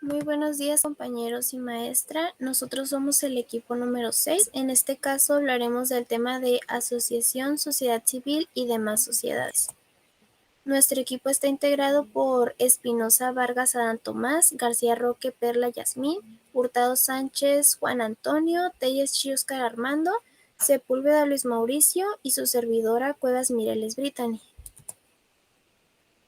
Muy buenos días, compañeros y maestra. Nosotros somos el equipo número 6. En este caso hablaremos del tema de asociación, sociedad civil y demás sociedades. Nuestro equipo está integrado por Espinosa Vargas Adán Tomás, García Roque Perla Yasmín, Hurtado Sánchez Juan Antonio, Telles Chioscar Armando, Sepúlveda Luis Mauricio y su servidora Cuevas Mireles Brittany.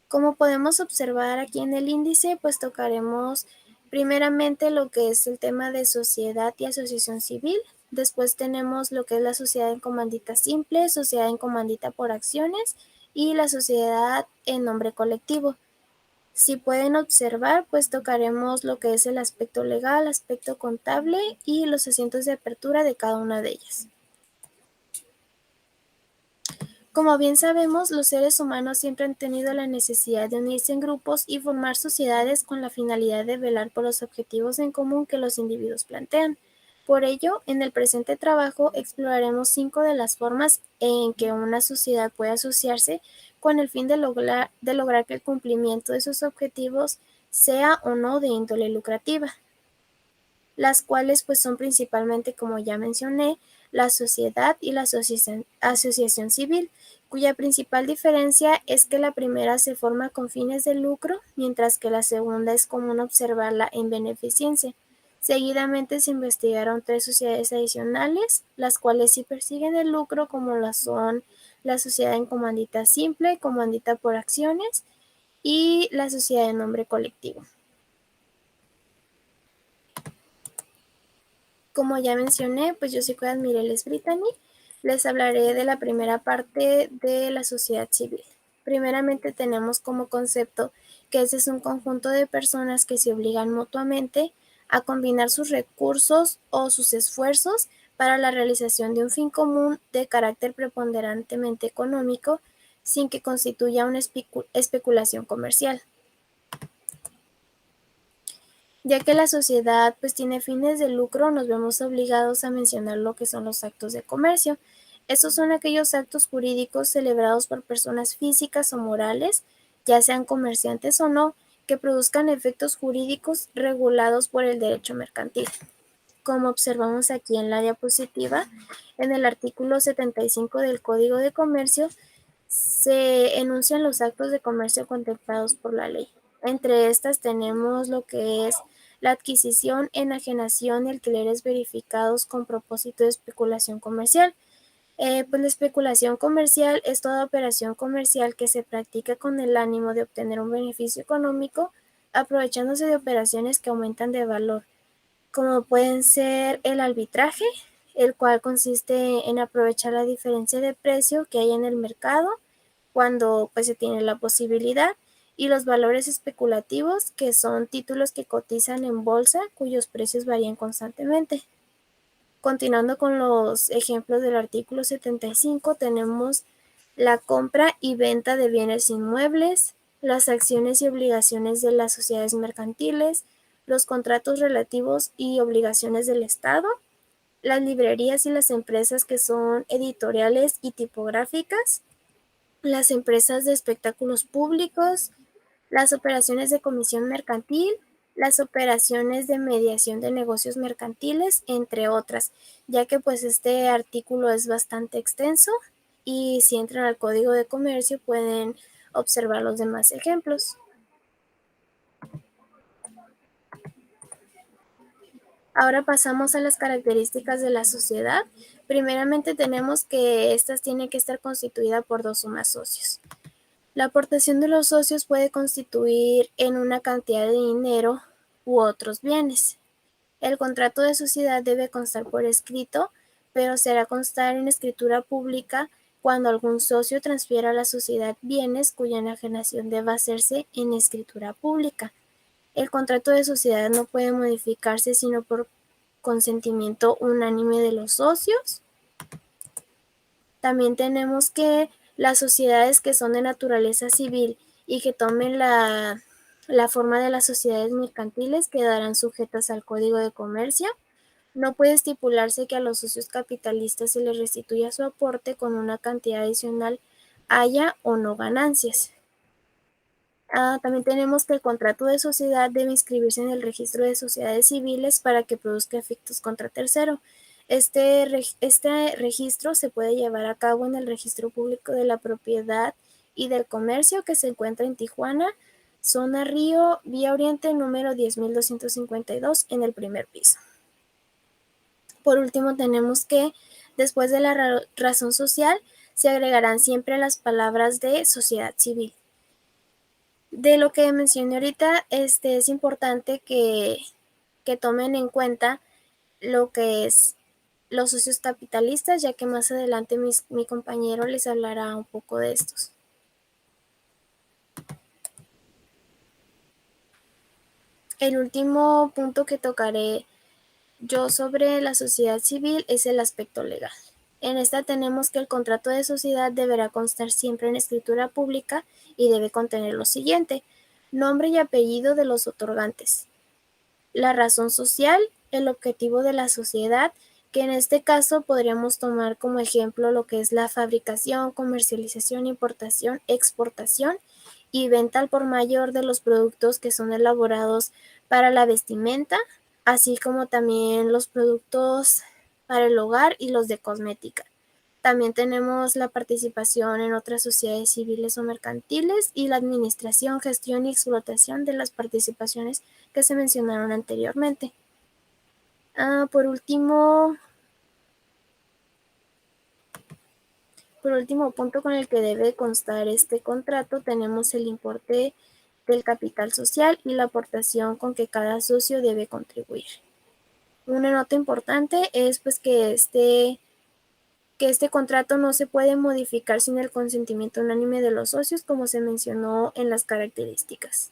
Como podemos observar aquí en el índice, pues tocaremos primeramente lo que es el tema de sociedad y asociación civil. Después tenemos lo que es la sociedad en comandita simple, sociedad en comandita por acciones y la sociedad en nombre colectivo. Si pueden observar, pues tocaremos lo que es el aspecto legal, aspecto contable y los asientos de apertura de cada una de ellas. Como bien sabemos, los seres humanos siempre han tenido la necesidad de unirse en grupos y formar sociedades con la finalidad de velar por los objetivos en común que los individuos plantean. Por ello, en el presente trabajo exploraremos 5 de las formas en que una sociedad puede asociarse con el fin de lograr que el cumplimiento de sus objetivos sea o no de índole lucrativa, las cuales pues son principalmente, como ya mencioné, la sociedad y la asociación civil, cuya principal diferencia es que la primera se forma con fines de lucro, mientras que la segunda es común observarla en beneficencia. Seguidamente se investigaron 3 sociedades adicionales, las cuales sí persiguen el lucro, como lo son la sociedad en comandita simple, comandita por acciones y la sociedad en nombre colectivo. Como ya mencioné, pues yo soy Cuevas Mireles Brittany. Les hablaré de la primera parte de la sociedad civil. Primeramente tenemos como concepto que ese es un conjunto de personas que se obligan mutuamente a combinar sus recursos o sus esfuerzos para la realización de un fin común de carácter preponderantemente económico, sin que constituya una especulación comercial. Ya que la sociedad pues tiene fines de lucro, nos vemos obligados a mencionar lo que son los actos de comercio. Estos son aquellos actos jurídicos celebrados por personas físicas o morales, ya sean comerciantes o no, que produzcan efectos jurídicos regulados por el derecho mercantil. Como observamos aquí en la diapositiva, en el artículo 75 del Código de Comercio se enuncian los actos de comercio contemplados por la ley. Entre estas tenemos lo que es la adquisición, enajenación y alquileres verificados con propósito de especulación comercial. Pues la especulación comercial es toda operación comercial que se practica con el ánimo de obtener un beneficio económico, aprovechándose de operaciones que aumentan de valor, como pueden ser el arbitraje, el cual consiste en aprovechar la diferencia de precio que hay en el mercado cuando pues se tiene la posibilidad, y los valores especulativos, que son títulos que cotizan en bolsa cuyos precios varían constantemente. Continuando con los ejemplos del artículo 75, tenemos la compra y venta de bienes inmuebles, las acciones y obligaciones de las sociedades mercantiles, los contratos relativos y obligaciones del Estado, las librerías y las empresas que son editoriales y tipográficas, las empresas de espectáculos públicos, las operaciones de comisión mercantil, las operaciones de mediación de negocios mercantiles, entre otras, ya que pues este artículo es bastante extenso y si entran al Código de Comercio pueden observar los demás ejemplos. Ahora pasamos a las características de la sociedad. Primeramente tenemos que estas tienen que estar constituidas por 2 o más socios. La aportación de los socios puede constituir en una cantidad de dinero u otros bienes. El contrato de sociedad debe constar por escrito, pero se hará constar en escritura pública cuando algún socio transfiera a la sociedad bienes cuya enajenación deba hacerse en escritura pública. El contrato de sociedad no puede modificarse sino por consentimiento unánime de los socios. También tenemos que las sociedades que son de naturaleza civil y que tomen la forma de las sociedades mercantiles quedarán sujetas al Código de Comercio. No puede estipularse que a los socios capitalistas se les restituya su aporte con una cantidad adicional, haya o no ganancias. También tenemos que el contrato de sociedad debe inscribirse en el registro de sociedades civiles para que produzca efectos contra tercero. Este registro se puede llevar a cabo en el Registro Público de la Propiedad y del Comercio, que se encuentra en Tijuana, zona Río, Vía Oriente, número 10.252, en el primer piso. Por último, tenemos que después de la razón social se agregarán siempre las palabras de sociedad civil. De lo que mencioné ahorita, es importante que tomen en cuenta lo que es los socios capitalistas, ya que más adelante mi compañero les hablará un poco de estos. El último punto que tocaré yo sobre la sociedad civil es el aspecto legal. En esta tenemos que el contrato de sociedad deberá constar siempre en escritura pública y debe contener lo siguiente: nombre y apellido de los otorgantes, la razón social, el objetivo de la sociedad, que en este caso podríamos tomar como ejemplo lo que es la fabricación, comercialización, importación, exportación y venta al por mayor de los productos que son elaborados para la vestimenta, así como también los productos para el hogar y los de cosmética. También tenemos la participación en otras sociedades civiles o mercantiles y la administración, gestión y explotación de las participaciones que se mencionaron anteriormente. Por último punto con el que debe constar este contrato, tenemos el importe del capital social y la aportación con que cada socio debe contribuir. Una nota importante es pues que este contrato no se puede modificar sin el consentimiento unánime de los socios, como se mencionó en las características.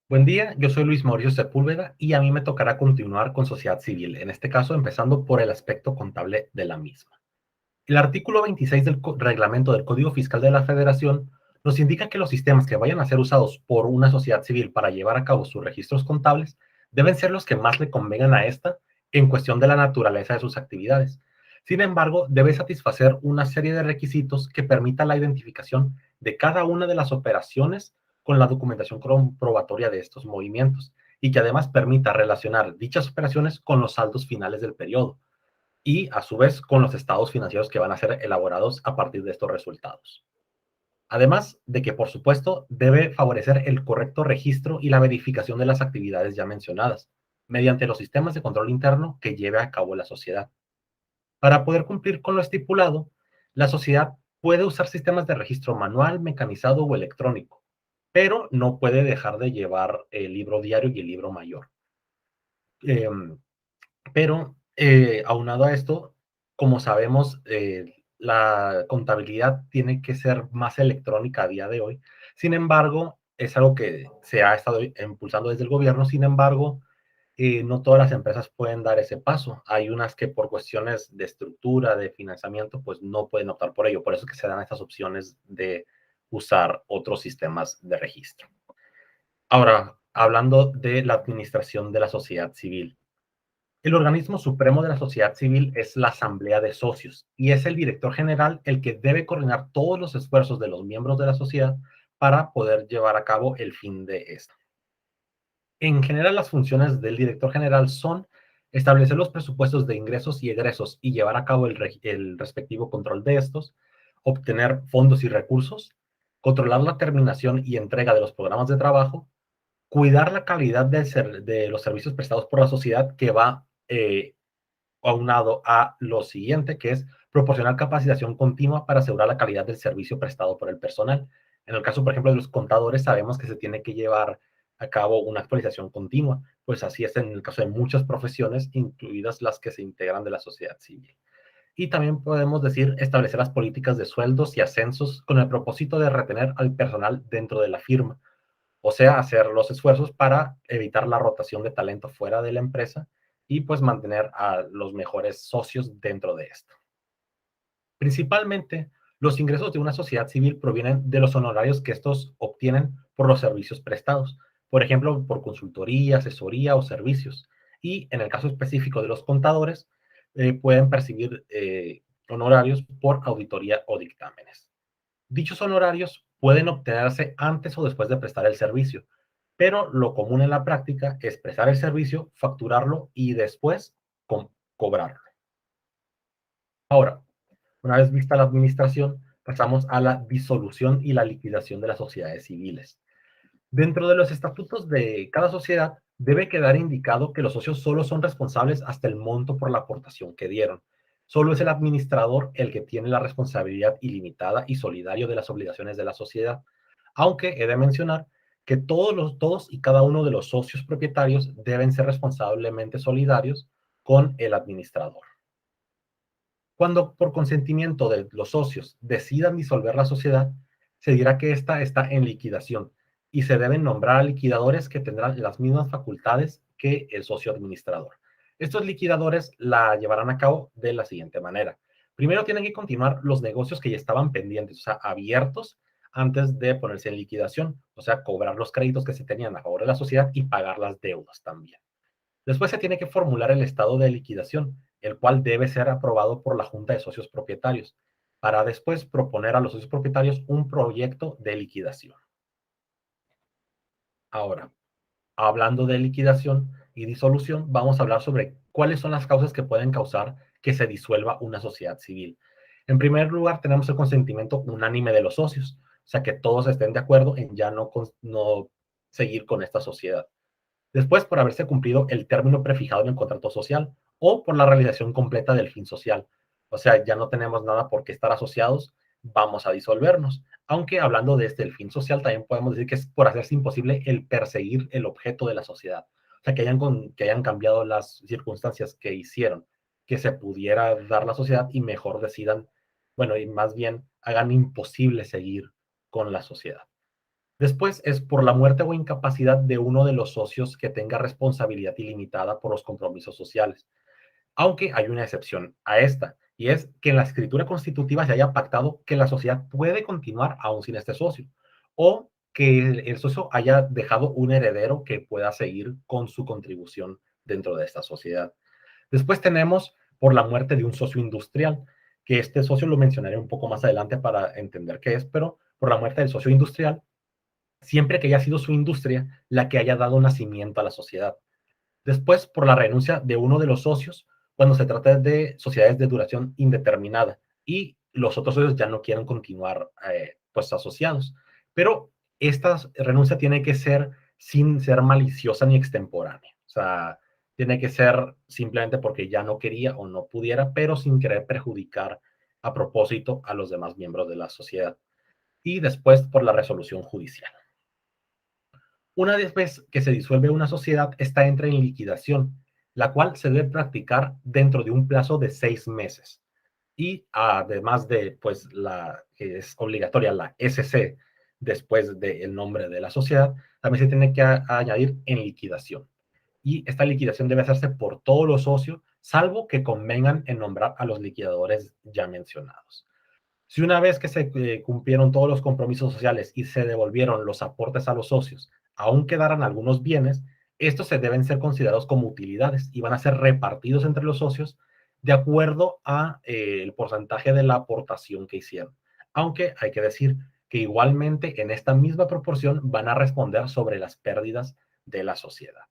Buen día, yo soy Luis Mauricio Sepúlveda y a mí me tocará continuar con sociedad civil, en este caso empezando por el aspecto contable de la misma. El artículo 26 del reglamento del Código Fiscal de la Federación nos indica que los sistemas que vayan a ser usados por una sociedad civil para llevar a cabo sus registros contables deben ser los que más le convengan a esta en cuestión de la naturaleza de sus actividades. Sin embargo, debe satisfacer una serie de requisitos que permita la identificación de cada una de las operaciones con la documentación comprobatoria de estos movimientos y que además permita relacionar dichas operaciones con los saldos finales del periodo y a su vez con los estados financieros que van a ser elaborados a partir de estos resultados. Además de que, por supuesto, debe favorecer el correcto registro y la verificación de las actividades ya mencionadas, mediante los sistemas de control interno que lleve a cabo la sociedad. Para poder cumplir con lo estipulado, la sociedad puede usar sistemas de registro manual, mecanizado o electrónico, pero no puede dejar de llevar el libro diario y el libro mayor. Eh, Aunado a esto, como sabemos, la contabilidad tiene que ser más electrónica a día de hoy. Sin embargo, es algo que se ha estado impulsando desde el gobierno. Sin embargo, no todas las empresas pueden dar ese paso. Hay unas que por cuestiones de estructura, de financiamiento, pues no pueden optar por ello. Por eso es que se dan estas opciones de usar otros sistemas de registro. Ahora, hablando de la administración de la sociedad civil. El organismo supremo de la sociedad civil es la Asamblea de Socios y es el director general el que debe coordinar todos los esfuerzos de los miembros de la sociedad para poder llevar a cabo el fin de esto. En general, las funciones del director general son establecer los presupuestos de ingresos y egresos y llevar a cabo el respectivo control de estos, obtener fondos y recursos, controlar la terminación y entrega de los programas de trabajo, cuidar la calidad de los servicios prestados por la sociedad que va aunado a lo siguiente, que es proporcionar capacitación continua para asegurar la calidad del servicio prestado por el personal. En el caso, por ejemplo, de los contadores, sabemos que se tiene que llevar a cabo una actualización continua, pues así es en el caso de muchas profesiones, incluidas las que se integran de la sociedad civil. Y también podemos decir establecer las políticas de sueldos y ascensos con el propósito de retener al personal dentro de la firma, o sea, hacer los esfuerzos para evitar la rotación de talento fuera de la empresa y pues mantener a los mejores socios dentro de esto. Principalmente, los ingresos de una sociedad civil provienen de los honorarios que estos obtienen por los servicios prestados, por ejemplo, por consultoría, asesoría o servicios. Y en el caso específico de los contadores, pueden percibir honorarios por auditoría o dictámenes. Dichos honorarios pueden obtenerse antes o después de prestar el servicio, pero lo común en la práctica es prestar el servicio, facturarlo y después cobrarlo. Ahora, una vez vista la administración, pasamos a la disolución y la liquidación de las sociedades civiles. Dentro de los estatutos de cada sociedad debe quedar indicado que los socios solo son responsables hasta el monto por la aportación que dieron. Solo es el administrador el que tiene la responsabilidad ilimitada y solidario de las obligaciones de la sociedad, aunque he de mencionar que todos y cada uno de los socios propietarios deben ser responsablemente solidarios con el administrador. Cuando por consentimiento de los socios decidan disolver la sociedad, se dirá que ésta está en liquidación y se deben nombrar a liquidadores que tendrán las mismas facultades que el socio administrador. Estos liquidadores la llevarán a cabo de la siguiente manera. Primero tienen que continuar los negocios que ya estaban pendientes, o sea, abiertos antes de ponerse en liquidación, o sea, cobrar los créditos que se tenían a favor de la sociedad y pagar las deudas también. Después se tiene que formular el estado de liquidación, el cual debe ser aprobado por la Junta de Socios Propietarios, para después proponer a los socios propietarios un proyecto de liquidación. Ahora, hablando de liquidación y disolución, vamos a hablar sobre cuáles son las causas que pueden causar que se disuelva una sociedad civil. En primer lugar, tenemos el consentimiento unánime de los socios, o sea, que todos estén de acuerdo en ya no seguir con esta sociedad. Después, por haberse cumplido el término prefijado en el contrato social o por la realización completa del fin social. O sea, ya no tenemos nada por qué estar asociados, vamos a disolvernos. Aunque hablando desde el fin social, también podemos decir que es por hacerse imposible el perseguir el objeto de la sociedad. O sea, que hayan cambiado las circunstancias que hicieron que se pudiera dar la sociedad y mejor decidan, bueno, y más bien hagan imposible seguir con la sociedad. Después es por la muerte o incapacidad de uno de los socios que tenga responsabilidad ilimitada por los compromisos sociales, aunque hay una excepción a esta, y es que en la escritura constitutiva se haya pactado que la sociedad puede continuar aún sin este socio, o que el socio haya dejado un heredero que pueda seguir con su contribución dentro de esta sociedad. Después tenemos por la muerte de un socio industrial, que este socio lo mencionaré un poco más adelante para entender qué es, pero por la muerte del socio industrial siempre que haya sido su industria la que haya dado nacimiento a la sociedad. Después, por la renuncia de uno de los socios, cuando se trata de sociedades de duración indeterminada y los otros socios ya no quieren continuar pues asociados. Pero esta renuncia tiene que ser sin ser maliciosa ni extemporánea. O sea, tiene que ser simplemente porque ya no quería o no pudiera, pero sin querer perjudicar a propósito a los demás miembros de la sociedad. Y después por la resolución judicial. Una vez que se disuelve una sociedad, esta entra en liquidación, la cual se debe practicar dentro de un plazo de 6 meses. Y además de, pues, la que es obligatoria, la SC, después del nombre de la sociedad, también se tiene que añadir en liquidación. Y esta liquidación debe hacerse por todos los socios, salvo que convengan en nombrar a los liquidadores ya mencionados. Si una vez que se cumplieron todos los compromisos sociales y se devolvieron los aportes a los socios, aún quedaran algunos bienes, estos se deben ser considerados como utilidades y van a ser repartidos entre los socios de acuerdo a el porcentaje de la aportación que hicieron. Aunque hay que decir que igualmente en esta misma proporción van a responder sobre las pérdidas de la sociedad.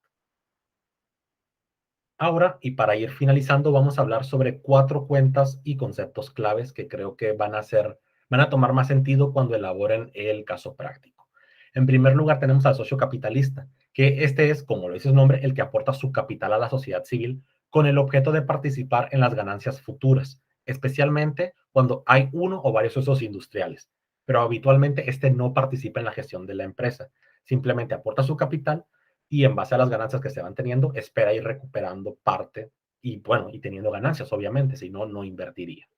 Ahora, y para ir finalizando, vamos a hablar sobre 4 cuentas y conceptos claves que creo que van a tomar más sentido cuando elaboren el caso práctico. En primer lugar, tenemos al socio capitalista, que este es, como lo dice su nombre, el que aporta su capital a la sociedad civil con el objeto de participar en las ganancias futuras, especialmente cuando hay uno o varios socios industriales. Pero habitualmente este no participa en la gestión de la empresa, simplemente aporta su capital y en base a las ganancias que se van teniendo, espera ir recuperando parte y bueno, y teniendo ganancias, obviamente, si no, no invertiría.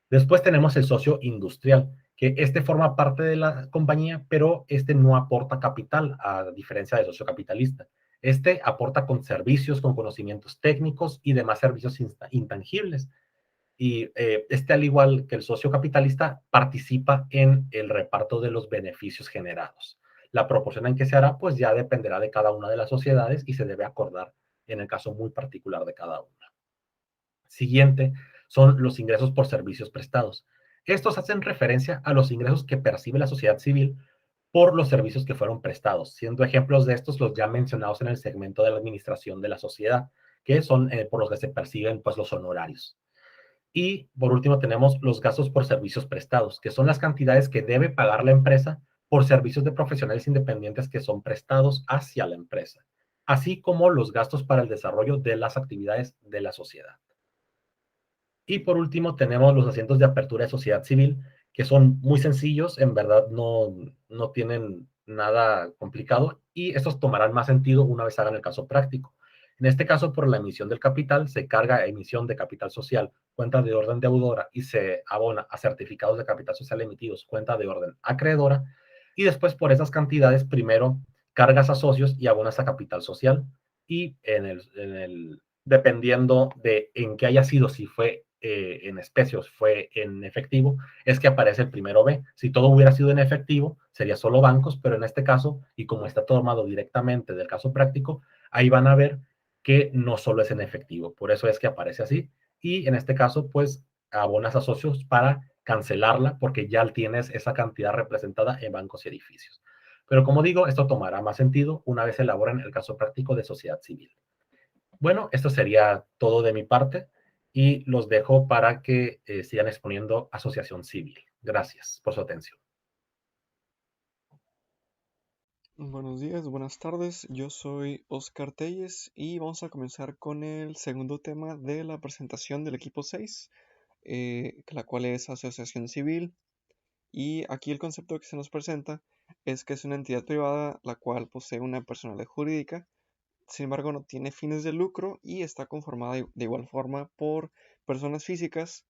Después tenemos el socio industrial, que este forma parte de la compañía, pero este no aporta capital, a diferencia del socio capitalista. Este aporta con servicios, con conocimientos técnicos y demás servicios intangibles. Y este, al igual que el socio capitalista, participa en el reparto de los beneficios generados. La proporción en que se hará, pues ya dependerá de cada una de las sociedades y se debe acordar en el caso muy particular de cada una. Siguiente son los ingresos por servicios prestados. Estos hacen referencia a los ingresos que percibe la sociedad civil por los servicios que fueron prestados, siendo ejemplos de estos los ya mencionados en el segmento de la administración de la sociedad, que son por los que se perciben pues, los honorarios. Y por último tenemos los gastos por servicios prestados, que son las cantidades que debe pagar la empresa por servicios de profesionales independientes que son prestados hacia la empresa, así como los gastos para el desarrollo de las actividades de la sociedad. Y por último tenemos los asientos de apertura de sociedad civil, que son muy sencillos, en verdad no tienen nada complicado y estos tomarán más sentido una vez hagan el caso práctico. En este caso, por la emisión del capital, se carga emisión de capital social, cuenta de orden deudora y se abona a certificados de capital social emitidos, cuenta de orden acreedora y después por esas cantidades, primero cargas a socios y abonas a capital social y dependiendo de en qué haya sido, si fue en especie o fue en efectivo, es que aparece el primero B. Si todo hubiera sido en efectivo, sería solo bancos, pero en este caso, y como está tomado directamente del caso práctico, ahí van a ver que no solo es en efectivo. Por eso es que aparece así. Y en este caso, pues abonas a socios para cancelarla porque ya tienes esa cantidad representada en bancos y edificios. Pero como digo, esto tomará más sentido una vez elaboren el caso práctico de sociedad civil. Bueno, esto sería todo de mi parte y los dejo para que sigan exponiendo asociación civil. Gracias por su atención. Buenos días, buenas tardes. Yo soy Oscar Telles y vamos a comenzar con el segundo tema de la presentación del equipo 6, la cual es asociación civil. Y aquí el concepto que se nos presenta es que es una entidad privada la cual posee una personalidad jurídica, sin embargo no tiene fines de lucro y está conformada de igual forma por personas físicas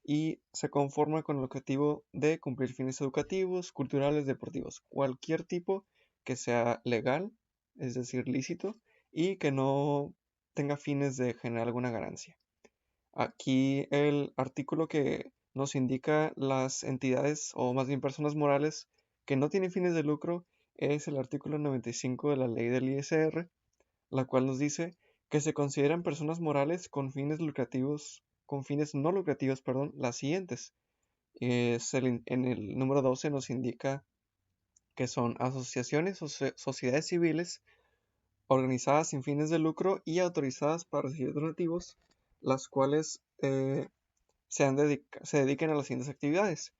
y se conforma con el objetivo de cumplir fines educativos, culturales, deportivos, cualquier tipo que sea legal, es decir, lícito, y que no tenga fines de generar alguna ganancia. Aquí el artículo que nos indica las entidades o más bien personas morales que no tienen fines de lucro es el artículo 95 de la ley del ISR, la cual nos dice que se consideran personas morales con fines no lucrativos, perdón, las siguientes. En el número 12 nos indica que son asociaciones o sociedades civiles organizadas sin fines de lucro y autorizadas para recibir donativos, las cuales se dediquen a las siguientes actividades,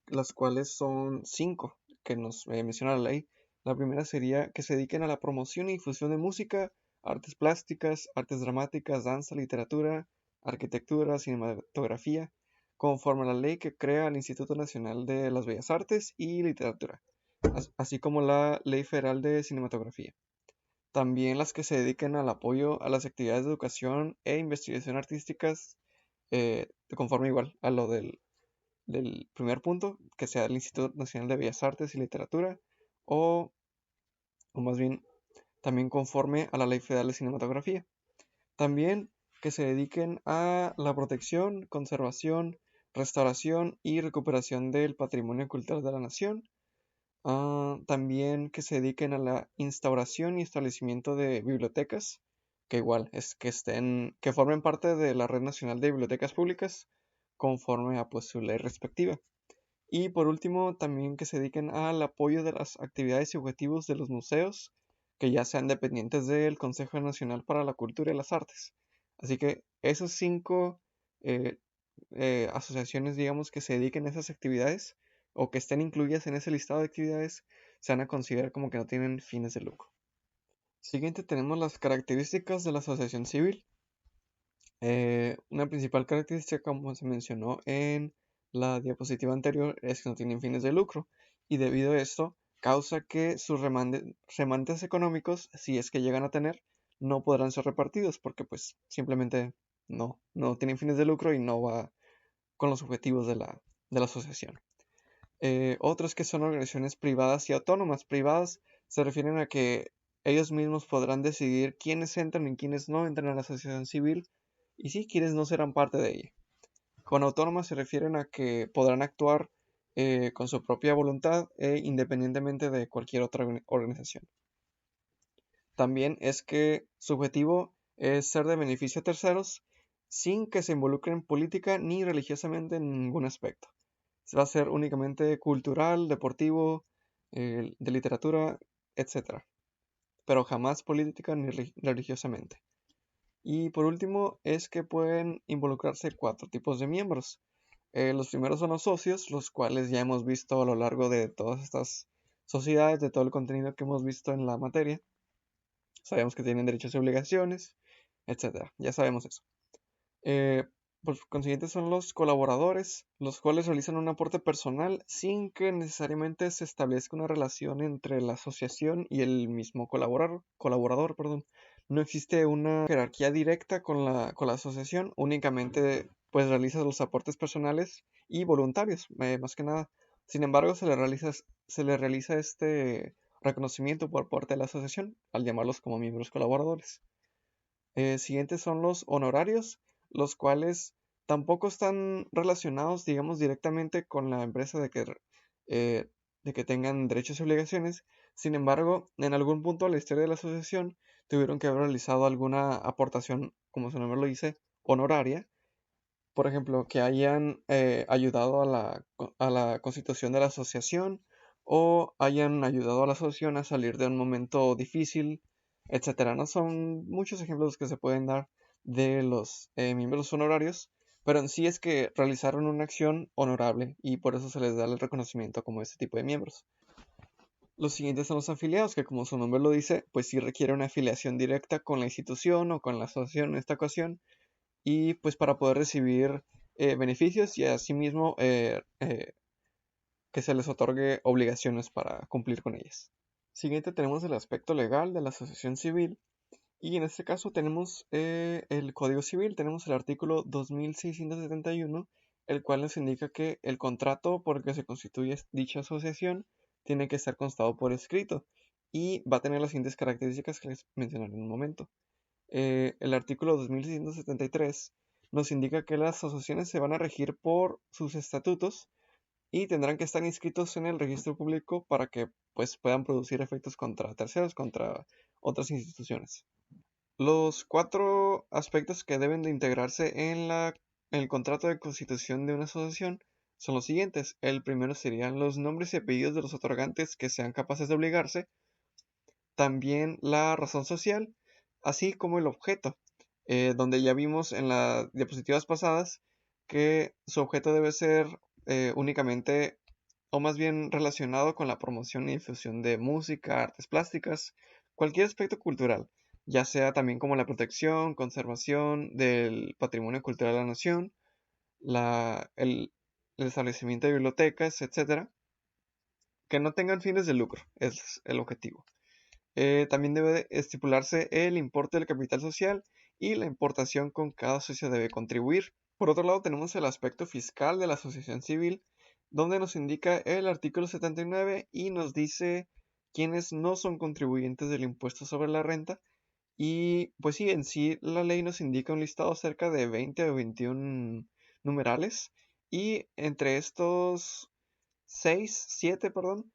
las cuales son cinco que nos menciona la ley. La primera sería que se dediquen a la promoción y difusión de música, artes plásticas, artes dramáticas, danza, literatura, arquitectura, cinematografía, conforme a la ley que crea el Instituto Nacional de las Bellas Artes y Literatura, así como la Ley Federal de Cinematografía. También las que se dediquen al apoyo a las actividades de educación e investigación artísticas, conforme igual a lo del primer punto, que sea el Instituto Nacional de Bellas Artes y Literatura, o, o más bien también conforme a la Ley Federal de Cinematografía. También que se dediquen a la protección, conservación, restauración y recuperación del patrimonio cultural de la nación. También que se dediquen a la instauración y establecimiento de bibliotecas, que igual es que formen parte de la Red Nacional de Bibliotecas Públicas, conforme a pues su ley respectiva. Y por último, también que se dediquen al apoyo de las actividades y objetivos de los museos, que ya sean dependientes del Consejo Nacional para la Cultura y las Artes. Así que esos cinco eh, asociaciones, digamos, que se dediquen a esas actividades o que estén incluidas en ese listado de actividades, se van a considerar como que no tienen fines de lucro. Siguiente tenemos las características de la asociación civil. Una principal característica, como se mencionó en la diapositiva anterior, es que no tienen fines de lucro y debido a esto causa que sus remanentes económicos, si es que llegan a tener, no podrán ser repartidos porque pues simplemente no tienen fines de lucro y no va con los objetivos de la asociación. Otros que son organizaciones privadas y autónomas. Privadas se refieren a que ellos mismos podrán decidir quiénes entran y quiénes no entran a la asociación civil y sí, quienes no serán parte de ella. Con autónomas se refieren a que podrán actuar con su propia voluntad e independientemente de cualquier otra organización. También es que su objetivo es ser de beneficio a terceros sin que se involucren política ni religiosamente en ningún aspecto. Va a ser únicamente cultural, deportivo, de literatura, etc. Pero jamás política ni religiosamente. Y por último es que pueden involucrarse 4 tipos de miembros. Los primeros son los socios, los cuales ya hemos visto a lo largo de todas estas sociedades, de todo el contenido que hemos visto en la materia. Sabemos que tienen derechos y obligaciones, etc. Ya sabemos eso. Por consiguiente son los colaboradores, los cuales realizan un aporte personal sin que necesariamente se establezca una relación entre la asociación y el mismo colaborador, perdón. No existe una jerarquía directa con la asociación, únicamente pues realizas los aportes personales y voluntarios, más que nada. Sin embargo, se le realiza este reconocimiento por parte de la asociación al llamarlos como miembros colaboradores. Siguientes son los honorarios, los cuales tampoco están relacionados, digamos, directamente con la empresa de que tengan derechos y obligaciones. Sin embargo, en algún punto de la historia de la asociación tuvieron que haber realizado alguna aportación, como su nombre lo dice, honoraria. Por ejemplo, que hayan ayudado a la constitución de la asociación o hayan ayudado a la asociación a salir de un momento difícil, etcétera. No son muchos ejemplos que se pueden dar de los miembros honorarios, pero en sí es que realizaron una acción honorable y por eso se les da el reconocimiento como este tipo de miembros. Los siguientes son los afiliados, que como su nombre lo dice, pues sí requiere una afiliación directa con la institución o con la asociación en esta ocasión, y pues para poder recibir beneficios y asimismo que se les otorgue obligaciones para cumplir con ellas. Siguiente tenemos el aspecto legal de la asociación civil, y en este caso tenemos el Código Civil, tenemos el artículo 2671, el cual nos indica que el contrato por el que se constituye dicha asociación tiene que estar constado por escrito y va a tener las siguientes características que les mencionaré en un momento. El artículo 2673 nos indica que las asociaciones se van a regir por sus estatutos y tendrán que estar inscritos en el registro público para que pues, puedan producir efectos contra terceros, contra otras instituciones. Los 4 aspectos que deben de integrarse en el contrato de constitución de una asociación son los siguientes. El primero serían los nombres y apellidos de los otorgantes que sean capaces de obligarse, también la razón social, así como el objeto, donde ya vimos en las diapositivas pasadas que su objeto debe ser únicamente o más bien relacionado con la promoción y difusión de música, artes plásticas, cualquier aspecto cultural, ya sea también como la protección, conservación del patrimonio cultural de la nación, el establecimiento de bibliotecas, etcétera, que no tengan fines de lucro, es el objetivo. También debe estipularse el importe del capital social y la importación con cada socio debe contribuir. Por otro lado, tenemos el aspecto fiscal de la asociación civil, donde nos indica el artículo 79 y nos dice quiénes no son contribuyentes del impuesto sobre la renta. Y pues sí, en sí la ley nos indica un listado cerca de 20 o 21 numerales. Y entre estos 7, perdón,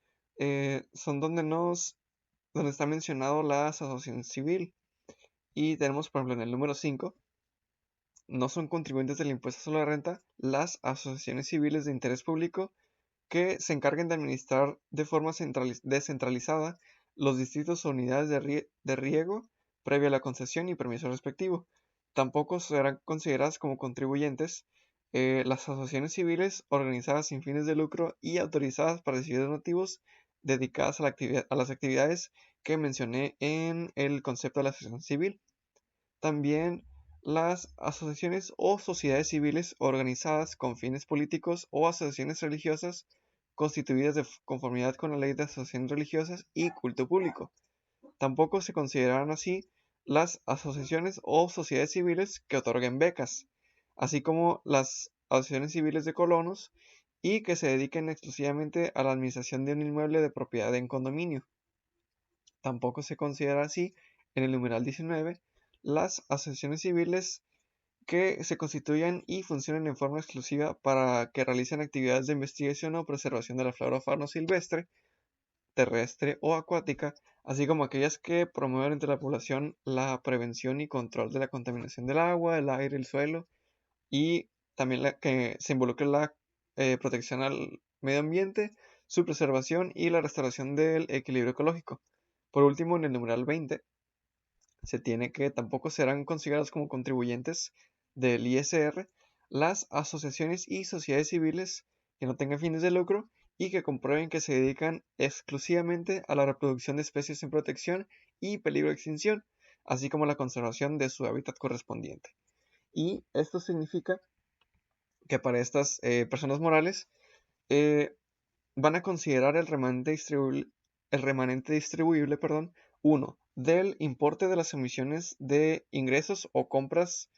son donde está mencionado la asociación civil. Y tenemos, por ejemplo, en el número 5, no son contribuyentes del impuesto sobre la renta las asociaciones civiles de interés público que se encarguen de administrar de forma descentralizada los distritos o unidades de riego previo a la concesión y permiso respectivo. Tampoco serán consideradas como contribuyentes las asociaciones civiles organizadas sin fines de lucro y autorizadas para recibir donativos dedicadas a las actividades que mencioné en el concepto de la asociación civil. También las asociaciones o sociedades civiles organizadas con fines políticos o asociaciones religiosas constituidas de conformidad con la ley de asociaciones religiosas y culto público. Tampoco se considerarán así las asociaciones o sociedades civiles que otorguen becas, así como las asociaciones civiles de colonos y que se dediquen exclusivamente a la administración de un inmueble de propiedad en condominio. Tampoco se considera así, en el numeral 19, las asociaciones civiles que se constituyan y funcionen en forma exclusiva para que realicen actividades de investigación o preservación de la flora o fauna silvestre, terrestre o acuática, así como aquellas que promueven entre la población la prevención y control de la contaminación del agua, el aire, el suelo, y también la que se involucre la protección al medio ambiente, su preservación y la restauración del equilibrio ecológico. Por último, en el numeral 20, se tiene que tampoco serán considerados como contribuyentes del ISR las asociaciones y sociedades civiles que no tengan fines de lucro y que comprueben que se dedican exclusivamente a la reproducción de especies en protección y peligro de extinción, así como la conservación de su hábitat correspondiente. Y esto significa que para estas personas morales van a considerar el remanente distribuible, perdón, 1, del importe de las emisiones de ingresos o compras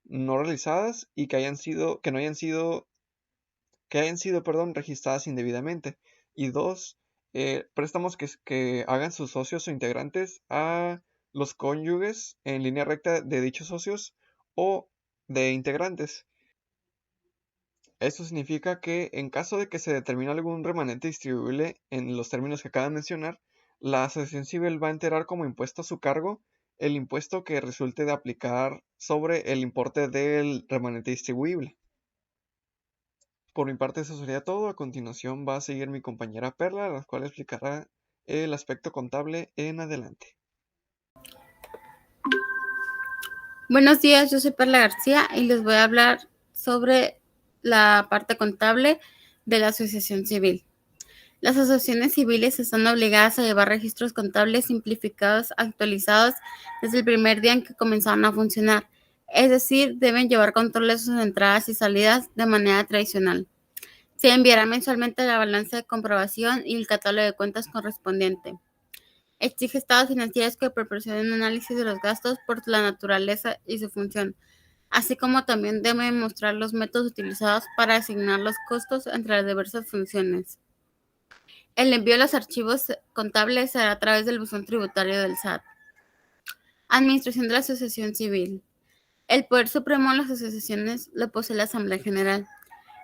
no realizadas y que no hayan sido, perdón, registradas indebidamente. Y 2, préstamos que hagan sus socios o integrantes a los cónyuges en línea recta de dichos socios o de integrantes. Esto significa que en caso de que se determine algún remanente distribuible en los términos que acabo de mencionar, la asociación civil va a enterar como impuesto a su cargo el impuesto que resulte de aplicar sobre el importe del remanente distribuible. Por mi parte eso sería todo. A continuación va a seguir mi compañera Perla, la cual explicará el aspecto contable en adelante. Buenos días, yo soy Perla García y les voy a hablar sobre la parte contable de la asociación civil. Las asociaciones civiles están obligadas a llevar registros contables simplificados actualizados desde el primer día en que comenzaron a funcionar, es decir, deben llevar controles de sus entradas y salidas de manera tradicional. Se enviará mensualmente la balanza de comprobación y el catálogo de cuentas correspondiente. Exige estados financieros que proporcionen un análisis de los gastos por la naturaleza y su función, así como también deben mostrar los métodos utilizados para asignar los costos entre las diversas funciones. El envío de los archivos contables será a través del buzón tributario del SAT. Administración de la asociación civil. El poder supremo de las asociaciones lo posee la Asamblea General.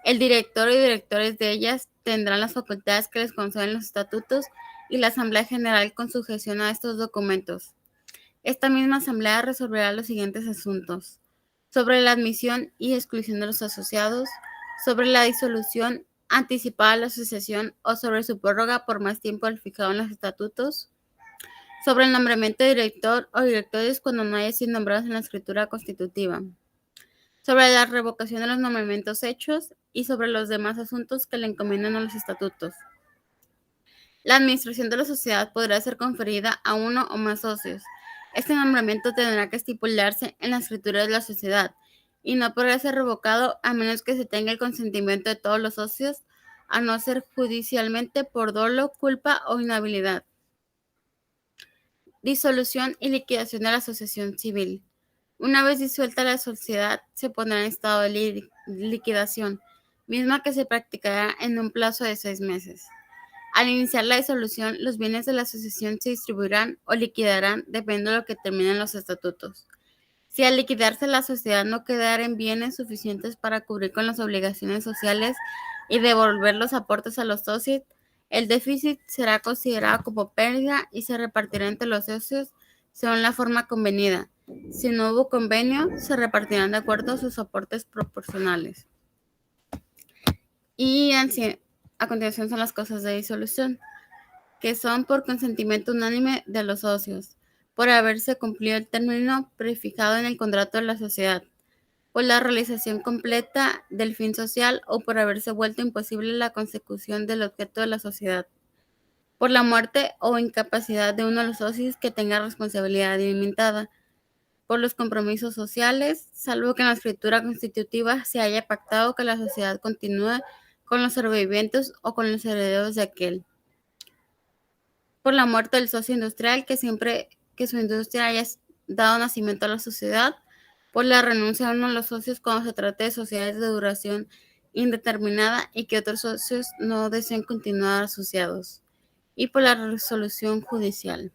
El director y directores de ellas tendrán las facultades que les conceden los estatutos y la Asamblea General con sujeción a estos documentos. Esta misma Asamblea resolverá los siguientes asuntos: sobre la admisión y exclusión de los asociados, sobre la disolución anticipada de la asociación o sobre su prórroga por más tiempo al fijado en los estatutos, sobre el nombramiento de director o directores cuando no haya sido nombrados en la escritura constitutiva, sobre la revocación de los nombramientos hechos y sobre los demás asuntos que le encomiendan a los estatutos. La administración de la sociedad podrá ser conferida a uno o más socios. Este nombramiento tendrá que estipularse en la escritura de la sociedad y no podrá ser revocado a menos que se tenga el consentimiento de todos los socios, a no ser judicialmente por dolo, culpa o inhabilidad. Disolución y liquidación de la asociación civil. Una vez disuelta la sociedad, se pondrá en estado de liquidación, misma que se practicará en un plazo de 6 meses. Al iniciar la disolución, los bienes de la asociación se distribuirán o liquidarán dependiendo de lo que determinen los estatutos. Si al liquidarse la sociedad no quedara en bienes suficientes para cubrir con las obligaciones sociales y devolver los aportes a los socios, el déficit será considerado como pérdida y se repartirá entre los socios según la forma convenida. Si no hubo convenio, se repartirán de acuerdo a sus aportes proporcionales. Y a continuación son las causas de disolución, que son por consentimiento unánime de los socios, por haberse cumplido el término prefijado en el contrato de la sociedad, por la realización completa del fin social o por haberse vuelto imposible la consecución del objeto de la sociedad, por la muerte o incapacidad de uno de los socios que tenga responsabilidad ilimitada, por los compromisos sociales, salvo que en la escritura constitutiva se haya pactado que la sociedad continúe con los sobrevivientes o con los herederos de aquel, por la muerte del socio industrial que siempre que su industria haya dado nacimiento a la sociedad, por la renuncia de uno de los socios cuando se trate de sociedades de duración indeterminada y que otros socios no deseen continuar asociados, y por la resolución judicial.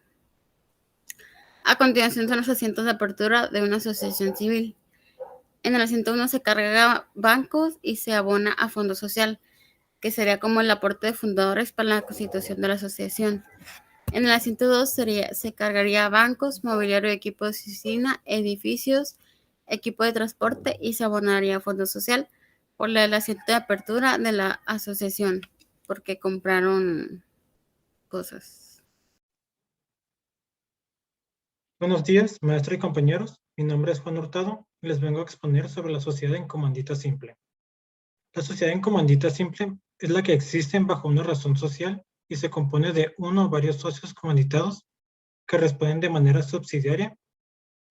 A continuación son los asientos de apertura de una asociación civil. En el asiento 1 se carga bancos y se abona a fondo social, que sería como el aporte de fundadores para la constitución de la asociación. En el asiento 2 se cargaría bancos, mobiliario de equipo de oficina, edificios, equipo de transporte y se abonaría a fondo social por la delación de apertura de la asociación, porque compraron cosas. Buenos días, maestro y compañeros. Mi nombre es Juan Hurtado y les vengo a exponer sobre la sociedad en comandita simple. La sociedad en comandita simple es la que existe bajo una razón social y se compone de uno o varios socios comanditados que responden de manera subsidiaria,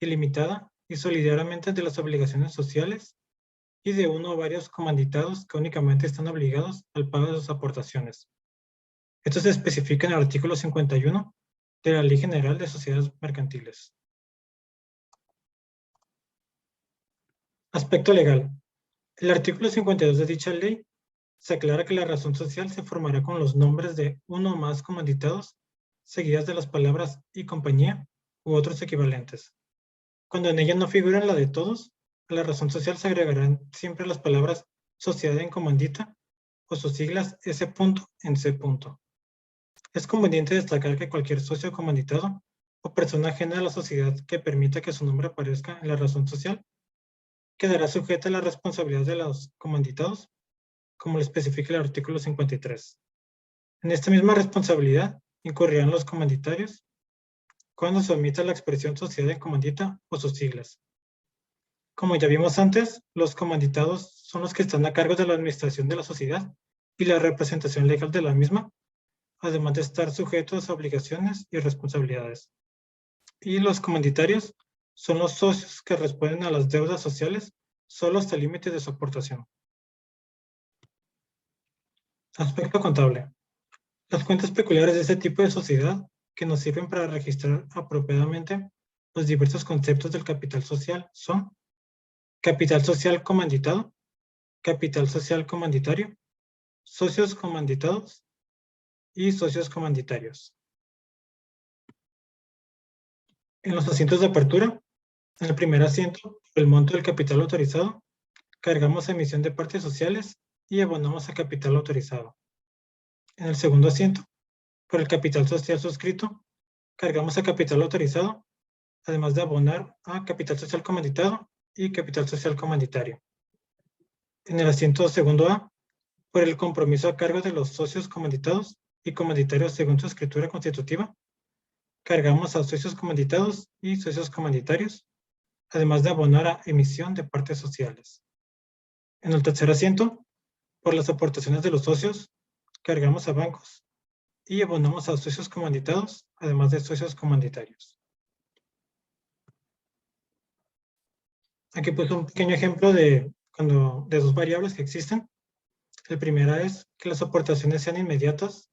ilimitada y solidariamente de las obligaciones sociales y de uno o varios comanditados que únicamente están obligados al pago de sus aportaciones. Esto se especifica en el artículo 51 de la Ley General de Sociedades Mercantiles. Aspecto legal. El artículo 52 de dicha ley se aclara que la razón social se formará con los nombres de uno o más comanditados, seguidas de las palabras y compañía u otros equivalentes. Cuando en ella no figuran la de todos, a la razón social se agregarán siempre las palabras sociedad en comandita o sus siglas S. en C. Es conveniente destacar que cualquier socio comanditado o persona ajena a la sociedad que permita que su nombre aparezca en la razón social quedará sujeta a la responsabilidad de los comanditados, como lo especifica el artículo 53. En esta misma responsabilidad incurrirán los comanditarios cuando se omita la expresión sociedad en comandita o sus siglas. Como ya vimos antes, los comanditados son los que están a cargo de la administración de la sociedad y la representación legal de la misma, además de estar sujetos a obligaciones y responsabilidades. Y los comanditarios son los socios que responden a las deudas sociales solo hasta el límite de su aportación. Aspecto contable. Las cuentas peculiares de este tipo de sociedad que nos sirven para registrar apropiadamente los diversos conceptos del capital social son capital social comanditado, capital social comanditario, socios comanditados y socios comanditarios. En los asientos de apertura, en el primer asiento, por el monto del capital autorizado, cargamos emisión de partes sociales y abonamos a capital autorizado. En el segundo asiento, por el capital social suscrito, cargamos a capital autorizado, además de abonar a capital social comanditado y capital social comanditario. En el asiento segundo A, por el compromiso a cargo de los socios comanditados y comanditarios según su escritura constitutiva, cargamos a socios comanditados y socios comanditarios, además de abonar a emisión de partes sociales. En el tercer asiento, por las aportaciones de los socios, cargamos a bancos y abonamos a socios comanditados, además de socios comanditarios. Aquí pues un pequeño ejemplo de dos variables que existen. La primera es que las aportaciones sean inmediatas.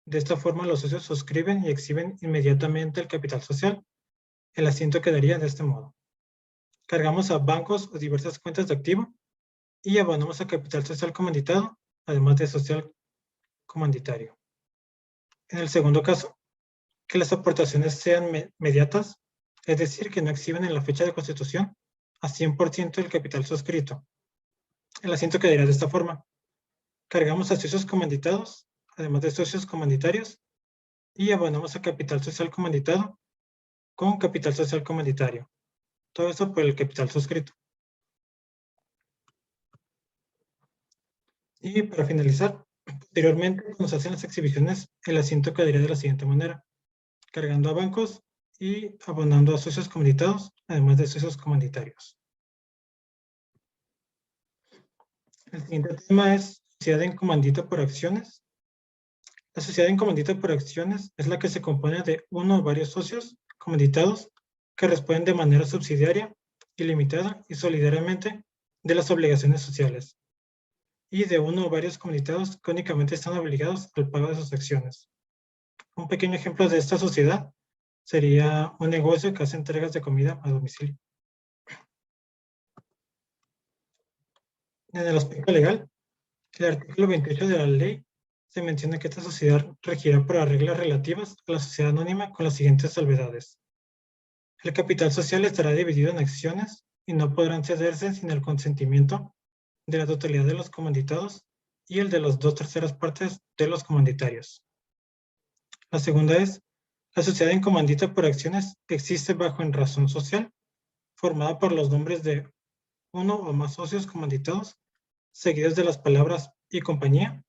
De esta forma los socios suscriben y exhiben inmediatamente el capital social. El asiento quedaría de este modo. Cargamos a bancos o diversas cuentas de activo y abonamos a capital social comanditado, además de social comanditario. En el segundo caso, que las aportaciones sean mediatas, es decir, que no exhiben en la fecha de constitución a 100% del capital suscrito. El asiento quedaría de esta forma. Cargamos a socios comanditados, además de socios comanditarios, y abonamos a capital social comanditado con capital social comanditario. Todo eso por el capital suscrito. Y para finalizar, posteriormente, cuando se hacen las exhibiciones, el asiento quedaría de la siguiente manera. Cargando a bancos y abonando a socios comanditados, además de socios comanditarios. El siguiente tema es sociedad en comandita por acciones. La sociedad en comandita por acciones es la que se compone de uno o varios socios comanditados que responden de manera subsidiaria, ilimitada y solidariamente de las obligaciones sociales, y de uno o varios comanditados que únicamente están obligados al pago de sus acciones. Un pequeño ejemplo de esta sociedad sería un negocio que hace entregas de comida a domicilio. En el aspecto legal, el artículo 28 de la ley se menciona que esta sociedad regirá por las reglas relativas a la sociedad anónima con las siguientes salvedades. El capital social estará dividido en acciones y no podrán cederse sin el consentimiento de la totalidad de los comanditados y el de las 2/3 partes de los comanditarios. La segunda es, la sociedad en comandita por acciones existe bajo en razón social, formada por los nombres de uno o más socios comanditados, seguidas de las palabras y compañía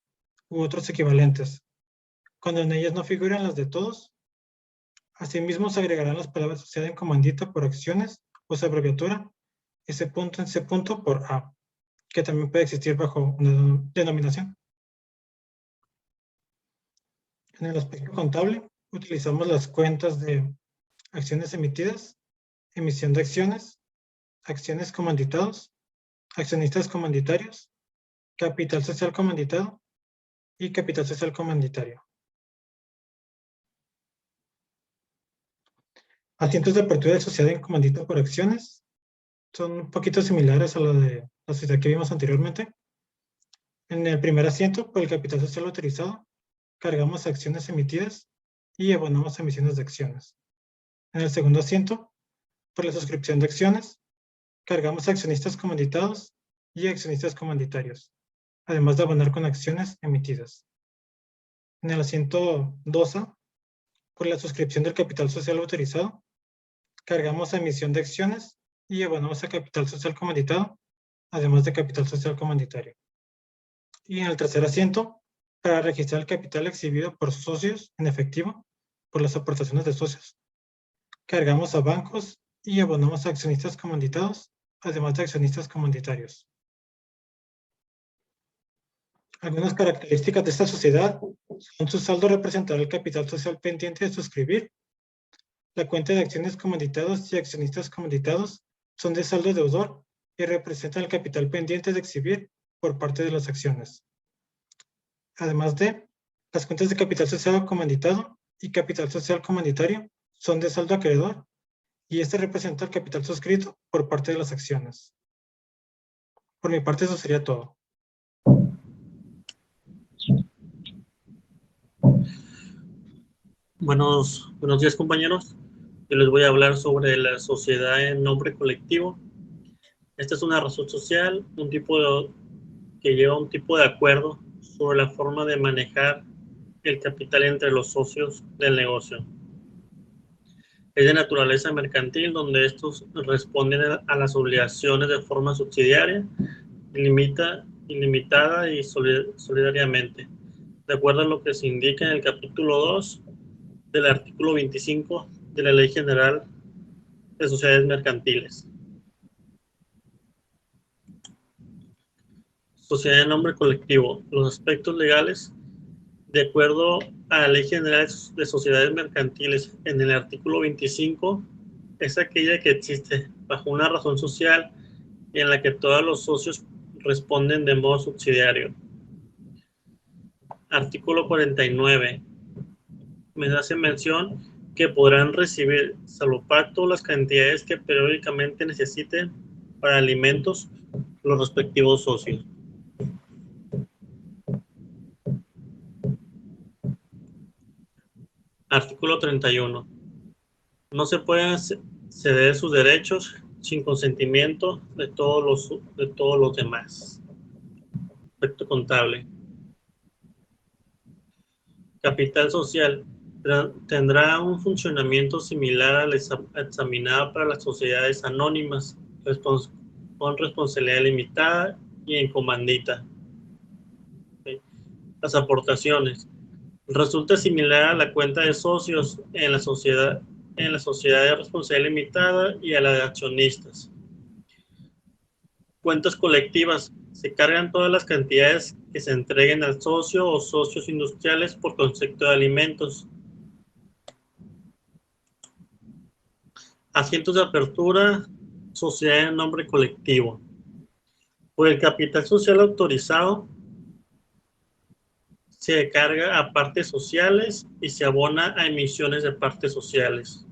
u otros equivalentes. Cuando en ellas no figuran las de todos, asimismo se agregarán las palabras asociadas en comandita por acciones o su abreviatura, ese punto por A, que también puede existir bajo una denominación. En el aspecto contable, utilizamos las cuentas de acciones emitidas, emisión de acciones, acciones comanditados, accionistas comanditarios, capital social comanditado y capital social comanditario. Asientos de apertura de sociedad en comandita por acciones son un poquito similares a lo de la sociedad que vimos anteriormente. En el primer asiento, por el capital social autorizado, cargamos acciones emitidas y abonamos emisiones de acciones. En el segundo asiento, por la suscripción de acciones, cargamos accionistas comanditados y accionistas comanditarios, además de abonar con acciones emitidas. En el asiento 2A, por la suscripción del capital social autorizado, cargamos a emisión de acciones y abonamos a capital social comanditado, además de capital social comanditario. Y en el tercer asiento, para registrar el capital exhibido por socios en efectivo por las aportaciones de socios, cargamos a bancos y abonamos a accionistas comanditados, además de accionistas comanditarios. Algunas características de esta sociedad son: su saldo representará el capital social pendiente de suscribir. La cuenta de acciones comanditados y accionistas comanditados son de saldo deudor y representan el capital pendiente de exhibir por parte de las acciones. Además de, las cuentas de capital social comanditado y capital social comanditario son de saldo acreedor y este representa el capital suscrito por parte de las acciones. Por mi parte, eso sería todo. Buenos días, compañeros. Yo les voy a hablar sobre la sociedad en nombre colectivo. Esta es una razón social, que lleva un tipo de acuerdo sobre la forma de manejar el capital entre los socios del negocio. Es de naturaleza mercantil, donde estos responden a las obligaciones de forma subsidiaria, ilimitada y solidariamente, de acuerdo a lo que se indica en el capítulo 2 del artículo 25 de la Ley General de Sociedades Mercantiles. Sociedad en nombre colectivo. Los aspectos legales, de acuerdo a la Ley General de Sociedades Mercantiles, en el artículo 25, es aquella que existe bajo una razón social en la que todos los socios responden de modo subsidiario. Artículo 49. Me hace mención que podrán recibir, salvo pacto, las cantidades que periódicamente necesiten para alimentos los respectivos socios. Artículo 31. No se pueden ceder sus derechos sin consentimiento de todos los demás. Aspecto contable. Capital social. Tendrá un funcionamiento similar al examinado para las sociedades anónimas, con responsabilidad limitada y en comandita. Las aportaciones. Resulta similar a la cuenta de socios en la sociedad de responsabilidad limitada y a la de accionistas. Cuentas colectivas. Se cargan todas las cantidades que se entreguen al socio o socios industriales por concepto de alimentos. Asientos de apertura, sociedad en nombre colectivo. Por el capital social autorizado, se carga a partes sociales y se abona a emisiones de partes sociales.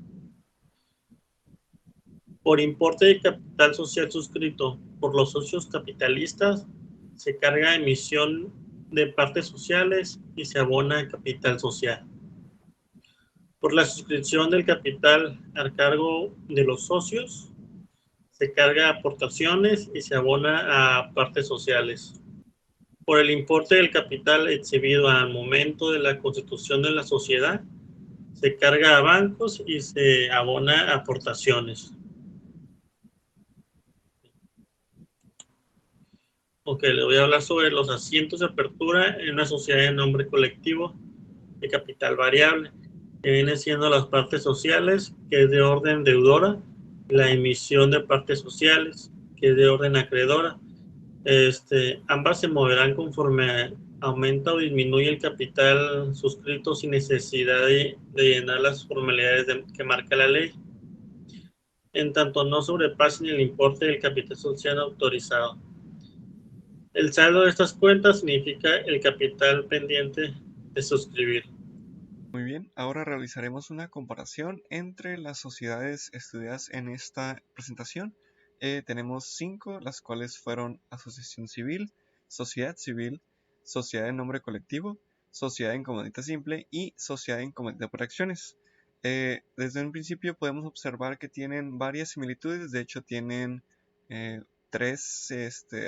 Por importe de capital social suscrito por los socios capitalistas, se carga a emisión de partes sociales y se abona a capital social. Por la suscripción del capital a cargo de los socios, se carga aportaciones y se abona a partes sociales. Por el importe del capital exhibido al momento de la constitución de la sociedad, se carga a bancos y se abona a aportaciones. Ok, le voy a hablar sobre los asientos de apertura en una sociedad de nombre colectivo de capital variable, que viene siendo las partes sociales, que es de orden deudora, y la emisión de partes sociales, que es de orden acreedora. Ambas se moverán conforme aumenta o disminuye el capital suscrito sin necesidad de llenar las formalidades que marca la ley, en tanto no sobrepasen el importe del capital social autorizado. El saldo de estas cuentas significa el capital pendiente de suscribir. Muy bien, ahora realizaremos una comparación entre las sociedades estudiadas en esta presentación. Tenemos 5, las cuales fueron asociación civil, sociedad de nombre colectivo, sociedad en comandita simple y sociedad en comandita por acciones. Desde un principio podemos observar que tienen varias similitudes, de hecho tienen 3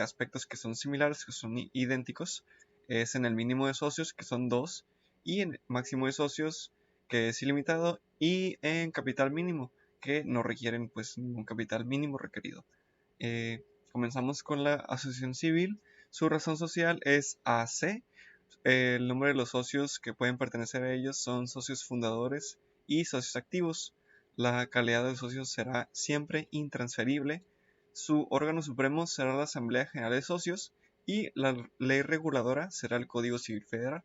aspectos que son similares, que son idénticos. Es en el mínimo de socios, que son 2, y en máximo de socios, que es ilimitado, y en capital mínimo, que no requieren pues ningún capital mínimo requerido. Comenzamos con la asociación civil. Su razón social es AC. El nombre de los socios que pueden pertenecer a ellos son socios fundadores y socios activos. La calidad de socios será siempre intransferible. Su órgano supremo será la Asamblea General de Socios y la ley reguladora será el Código Civil Federal.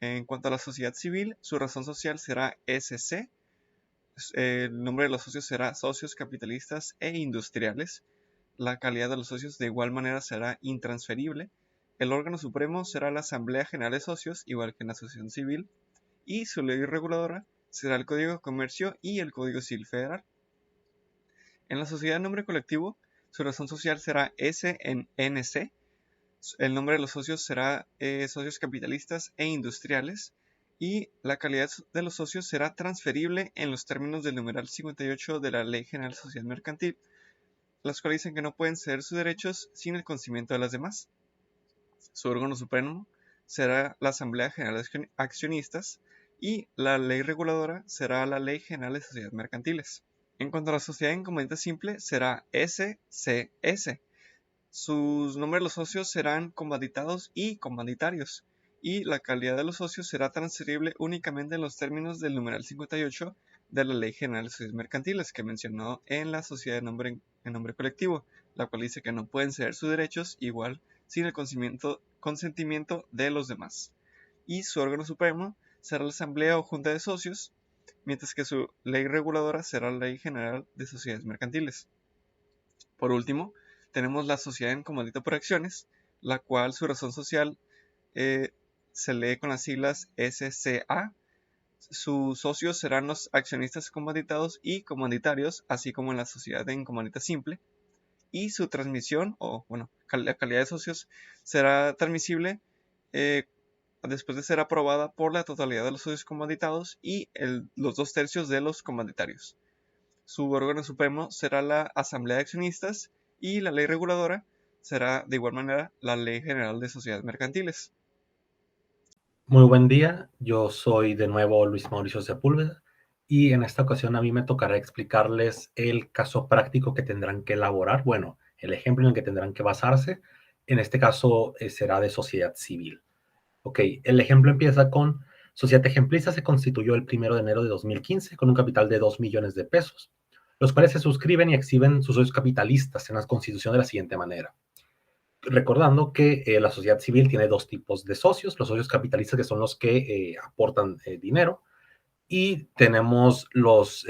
En cuanto a la sociedad civil, su razón social será SC. El nombre de los socios será socios capitalistas e industriales. La calidad de los socios de igual manera será intransferible. El órgano supremo será la Asamblea General de Socios, igual que en la asociación civil. Y su ley reguladora será el Código de Comercio y el Código Civil Federal. En la sociedad de nombre colectivo, su razón social será SNC. El nombre de los socios será socios capitalistas e industriales, y la calidad de los socios será transferible en los términos del numeral 58 de la Ley General de Sociedad Mercantil, las cuales dicen que no pueden ceder sus derechos sin el consentimiento de las demás. Su órgano supremo será la Asamblea General de Accionistas y la ley reguladora será la Ley General de Sociedades Mercantiles. En cuanto a la sociedad en comandita simple, será SCS. Sus nombres de los socios serán comanditados y comanditarios, y la calidad de los socios será transferible únicamente en los términos del numeral 58 de la Ley General de Sociedades Mercantiles, que mencionó en la sociedad en nombre colectivo, la cual dice que no pueden ceder sus derechos igual sin el consentimiento de los demás. Y su órgano supremo será la Asamblea o Junta de Socios, mientras que su ley reguladora será la Ley General de Sociedades Mercantiles. Por último, tenemos la sociedad en comandita por acciones, la cual su razón social se lee con las siglas SCA. Sus socios serán los accionistas comanditados y comanditarios, así como en la sociedad en comandita simple. Y su transmisión, la calidad de socios, será transmisible después de ser aprobada por la totalidad de los socios comanditados y los 2/3 de los comanditarios. Su órgano supremo será la Asamblea de Accionistas y la ley reguladora será de igual manera la Ley General de Sociedades Mercantiles. Muy buen día, yo soy de nuevo Luis Mauricio Sepúlveda y en esta ocasión a mí me tocará explicarles el caso práctico que tendrán que elaborar, bueno, el ejemplo en el que tendrán que basarse. En este caso será de sociedad civil. Ok, el ejemplo empieza con: Sociedad Ejemplista se constituyó el 1 de enero de 2015 con un capital de 2 millones de pesos, los cuales se suscriben y exhiben sus socios capitalistas en la Constitución de la siguiente manera. Recordando que la sociedad civil tiene 2 tipos de socios: los socios capitalistas, que son los que aportan dinero, y tenemos los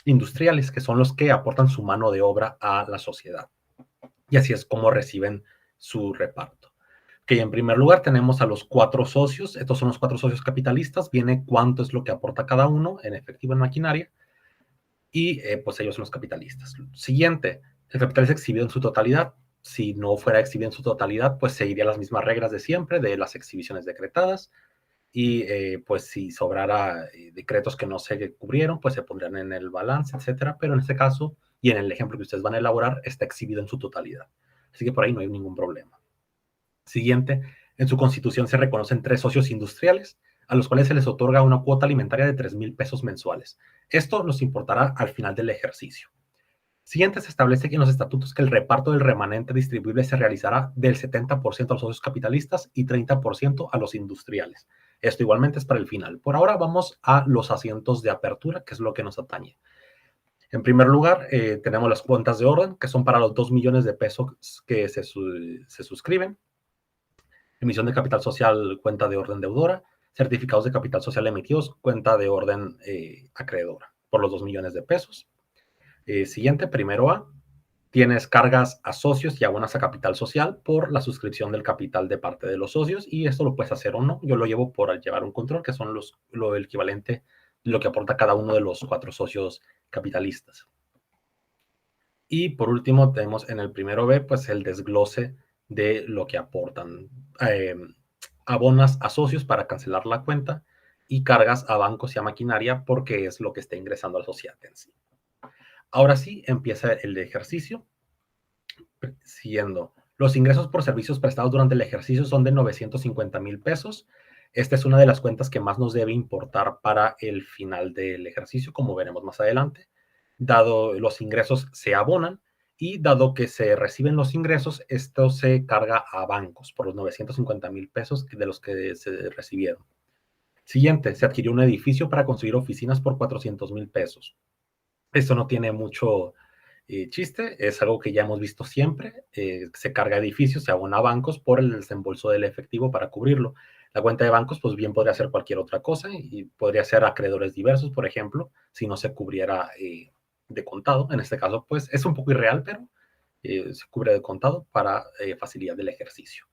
industriales, que son los que aportan su mano de obra a la sociedad. Y así es como reciben su reparto. Que en primer lugar tenemos a los 4 socios. Estos son los 4 socios capitalistas. Viene cuánto es lo que aporta cada uno en efectivo, en maquinaria. Y pues ellos son los capitalistas. Siguiente, el capital es exhibido en su totalidad. Si no fuera exhibido en su totalidad, pues seguiría las mismas reglas de siempre, de las exhibiciones decretadas. Y pues si sobrara decretos que no se cubrieron, pues se pondrían en el balance, etcétera. Pero en este caso, y en el ejemplo que ustedes van a elaborar, está exhibido en su totalidad. Así que por ahí no hay ningún problema. Siguiente, en su constitución se reconocen 3 socios industriales, a los cuales se les otorga una cuota alimentaria de 3,000 pesos mensuales. Esto nos importará al final del ejercicio. Siguiente, se establece en los estatutos que el reparto del remanente distribuible se realizará del 70% a los socios capitalistas y 30% a los industriales. Esto igualmente es para el final. Por ahora vamos a los asientos de apertura, que es lo que nos atañe. En primer lugar, tenemos las cuentas de orden, que son para los 2 millones de pesos que se suscriben. Emisión de capital social, cuenta de orden deudora. Certificados de capital social emitidos, cuenta de orden acreedora, por los 2 millones de pesos. Siguiente, primero A. Tienes cargas a socios y abonas a capital social por la suscripción del capital de parte de los socios, y esto lo puedes hacer o no. Yo lo llevo por llevar un control, que son lo equivalente, lo que aporta cada uno de los 4 socios capitalistas. Y por último, tenemos en el primero B, pues el desglose de lo que aportan. Abonas a socios para cancelar la cuenta y cargas a bancos y a maquinaria porque es lo que está ingresando a la sociedad en sí. Ahora sí, empieza el ejercicio. Siguiendo, los ingresos por servicios prestados durante el ejercicio son de 950,000 pesos. Esta es una de las cuentas que más nos debe importar para el final del ejercicio, como veremos más adelante. Dado los ingresos se abonan y dado que se reciben los ingresos, esto se carga a bancos por los 950,000 pesos de los que se recibieron. Siguiente, se adquirió un edificio para construir oficinas por 400,000 pesos. Esto no tiene mucho chiste, es algo que ya hemos visto siempre. Se carga edificios, se abona a bancos por el desembolso del efectivo para cubrirlo. La cuenta de bancos, pues bien podría ser cualquier otra cosa y podría ser acreedores diversos, por ejemplo, si no se cubriera de contado. En este caso, pues es un poco irreal, pero se cubre de contado para facilidad del ejercicio.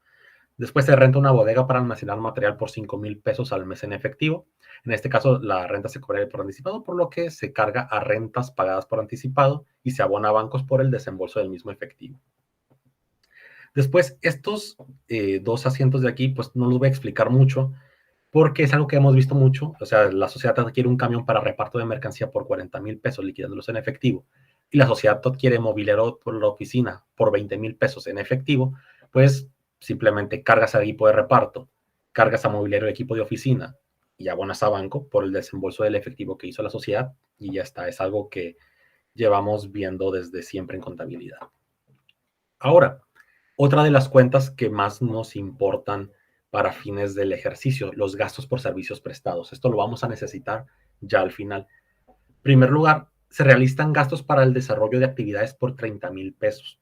Después se renta una bodega para almacenar material por 5,000 pesos al mes en efectivo. En este caso, la renta se cobra por anticipado, por lo que se carga a rentas pagadas por anticipado y se abona a bancos por el desembolso del mismo efectivo. Después, estos 2 asientos de aquí, pues no los voy a explicar mucho, porque es algo que hemos visto mucho. O sea, la sociedad adquiere un camión para reparto de mercancía por 40,000 pesos liquidándolos en efectivo, y la sociedad adquiere mobiliario por la oficina por 20,000 pesos en efectivo, pues simplemente cargas a equipo de reparto, cargas a mobiliario de equipo de oficina y abonas a banco por el desembolso del efectivo que hizo la sociedad, y ya está. Es algo que llevamos viendo desde siempre en contabilidad. Ahora, otra de las cuentas que más nos importan para fines del ejercicio, los gastos por servicios prestados. Esto lo vamos a necesitar ya al final. En primer lugar, se realizan gastos para el desarrollo de actividades por 30,000 pesos.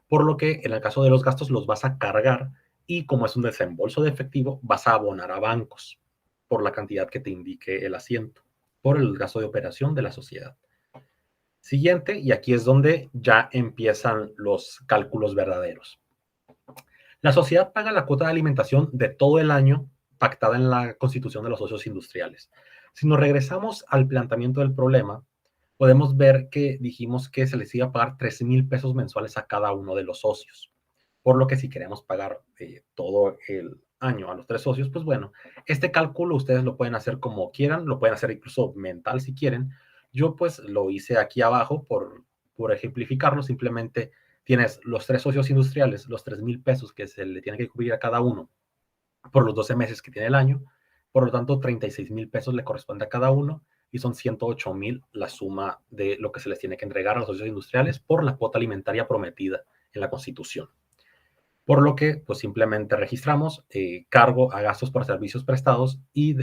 Por lo que en el caso de los gastos los vas a cargar y como es un desembolso de efectivo, vas a abonar a bancos por la cantidad que te indique el asiento, por el gasto de operación de la sociedad. Siguiente, y aquí es donde ya empiezan los cálculos verdaderos. La sociedad paga la cuota de alimentación de todo el año pactada en la constitución de los socios industriales. Si nos regresamos al planteamiento del problema, podemos ver que dijimos que se les iba a pagar 13,000 pesos mensuales a cada uno de los socios. Por lo que si queremos pagar todo el año a los 3 socios, pues bueno, este cálculo ustedes lo pueden hacer como quieran, lo pueden hacer incluso mental si quieren. Yo pues lo hice aquí abajo por ejemplificarlo. Simplemente tienes los 3 socios industriales, los 3,000 pesos que se le tiene que cubrir a cada uno por los 12 meses que tiene el año. Por lo tanto, 36,000 pesos le corresponde a cada uno y son 108,000 la suma de lo que se les tiene que entregar a los socios industriales por la cuota alimentaria prometida en la Constitución. Por lo que, pues simplemente registramos cargo a gastos por servicios prestados y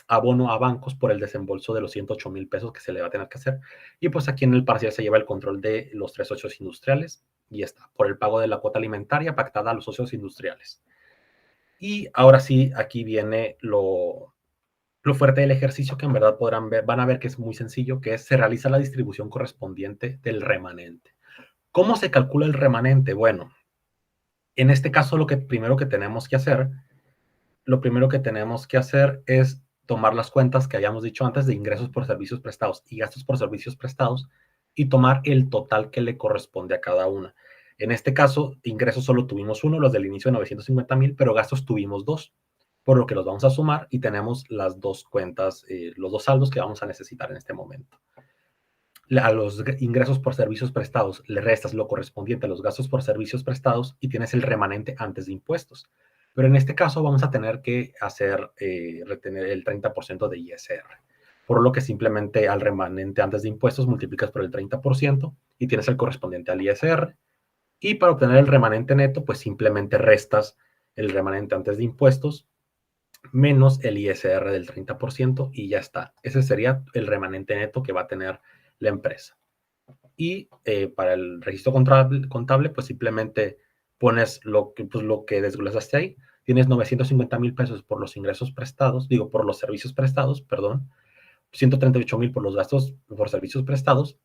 abono a bancos por el desembolso de los 108,000 pesos que se le va a tener que hacer. Y pues aquí en el parcial se lleva el control de los 3 socios industriales y está, por el pago de la cuota alimentaria pactada a los socios industriales. Y ahora sí, aquí viene lo fuerte del ejercicio, que en verdad van a ver que es muy sencillo, que es se realiza la distribución correspondiente del remanente. ¿Cómo se calcula el remanente? Bueno, en este caso lo primero que tenemos que hacer es tomar las cuentas que habíamos dicho antes de ingresos por servicios prestados y gastos por servicios prestados y tomar el total que le corresponde a cada una. En este caso, ingresos solo tuvimos uno, los del inicio de 950,000, pero gastos tuvimos 2, por lo que los vamos a sumar y tenemos las 2 cuentas, los 2 saldos que vamos a necesitar en este momento. A los ingresos por servicios prestados le restas lo correspondiente a los gastos por servicios prestados y tienes el remanente antes de impuestos. Pero en este caso vamos a tener que retener el 30% de ISR. por lo que simplemente al remanente antes de impuestos multiplicas por el 30% y tienes el correspondiente al ISR. Y para obtener el remanente neto, pues simplemente restas el remanente antes de impuestos menos el ISR del 30% y ya está. Ese sería el remanente neto que va a tener la empresa. Y para el registro contable, pues simplemente pones lo que desglosaste ahí. Tienes 950,000 pesos por los ingresos prestados, por los servicios prestados, perdón, 138,000 por los gastos por servicios prestados,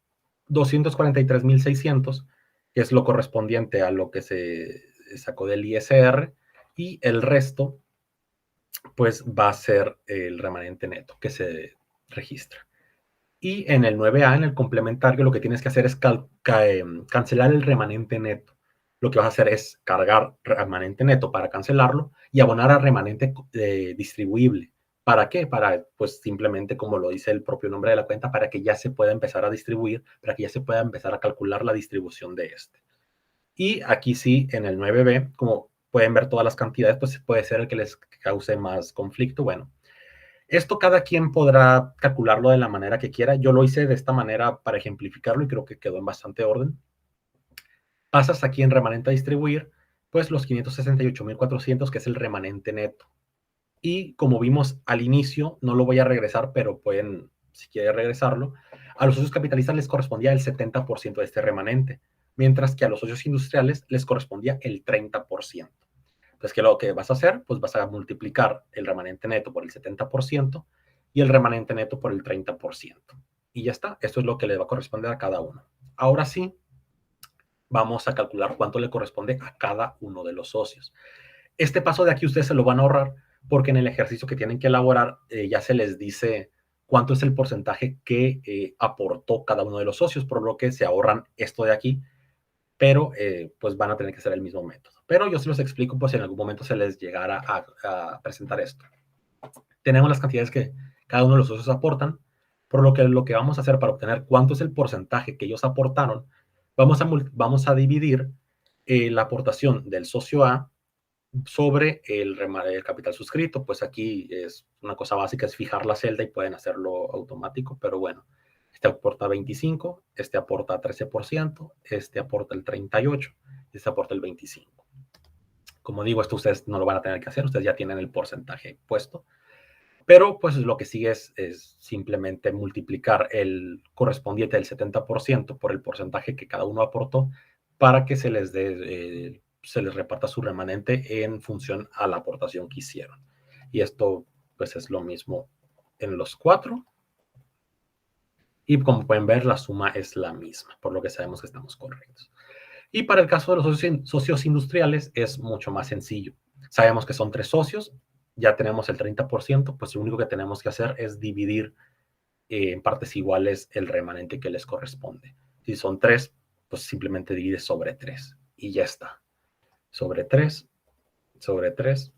243,600, que es lo correspondiente a lo que se sacó del ISR, y el resto, pues va a ser el remanente neto que se registra. Y en el 9A, en el complementario, lo que tienes que hacer es cancelar el remanente neto. Lo que vas a hacer es cargar remanente neto para cancelarlo y abonar a remanente distribuible. ¿Para qué? Para, pues simplemente, como lo dice el propio nombre de la cuenta, para que ya se pueda empezar a distribuir, para que ya se pueda empezar a calcular la distribución de este. Y aquí sí, en el 9B, como pueden ver todas las cantidades, pues puede ser el que les cause más conflicto. Bueno, esto cada quien podrá calcularlo de la manera que quiera. Yo lo hice de esta manera para ejemplificarlo y creo que quedó en bastante orden. Pasas aquí en remanente a distribuir, pues los 568,400, que es el remanente neto. Y como vimos al inicio, no lo voy a regresar, pero pueden, si quieren regresarlo, a los socios capitalistas les correspondía el 70% de este remanente, mientras que a los socios industriales les correspondía el 30%. Entonces, ¿qué es lo que vas a hacer? Pues vas a multiplicar el remanente neto por el 70% y el remanente neto por el 30%. Y ya está. Esto es lo que le va a corresponder a cada uno. Ahora sí, vamos a calcular cuánto le corresponde a cada uno de los socios. Este paso de aquí ustedes se lo van a ahorrar porque en el ejercicio que tienen que elaborar ya se les dice cuánto es el porcentaje que aportó cada uno de los socios, por lo que se ahorran esto de aquí, pero pues van a tener que hacer el mismo método. Pero yo se los explico, pues si en algún momento se les llegara a presentar esto. Tenemos las cantidades que cada uno de los socios aportan, por lo que vamos a hacer para obtener cuánto es el porcentaje que ellos aportaron, vamos a dividir la aportación del socio A sobre el capital suscrito. Pues aquí es una cosa básica, es fijar la celda y pueden hacerlo automático, pero bueno. Este aporta 25, este aporta 13%, este aporta el 38%, este aporta el 25%. Como digo, esto ustedes no lo van a tener que hacer, ustedes ya tienen el porcentaje puesto, pero pues lo que sigue es simplemente multiplicar el correspondiente del 70% por el porcentaje que cada uno aportó para que se les reparta su remanente en función a la aportación que hicieron. Y esto pues es lo mismo en los 4. Y como pueden ver, la suma es la misma, por lo que sabemos que estamos correctos. Y para el caso de los socios industriales es mucho más sencillo. Sabemos que son 3 socios, ya tenemos el 30%, pues lo único que tenemos que hacer es dividir en partes iguales el remanente que les corresponde. Si son 3, pues simplemente divide sobre 3 y ya está. Sobre 3, sobre 3,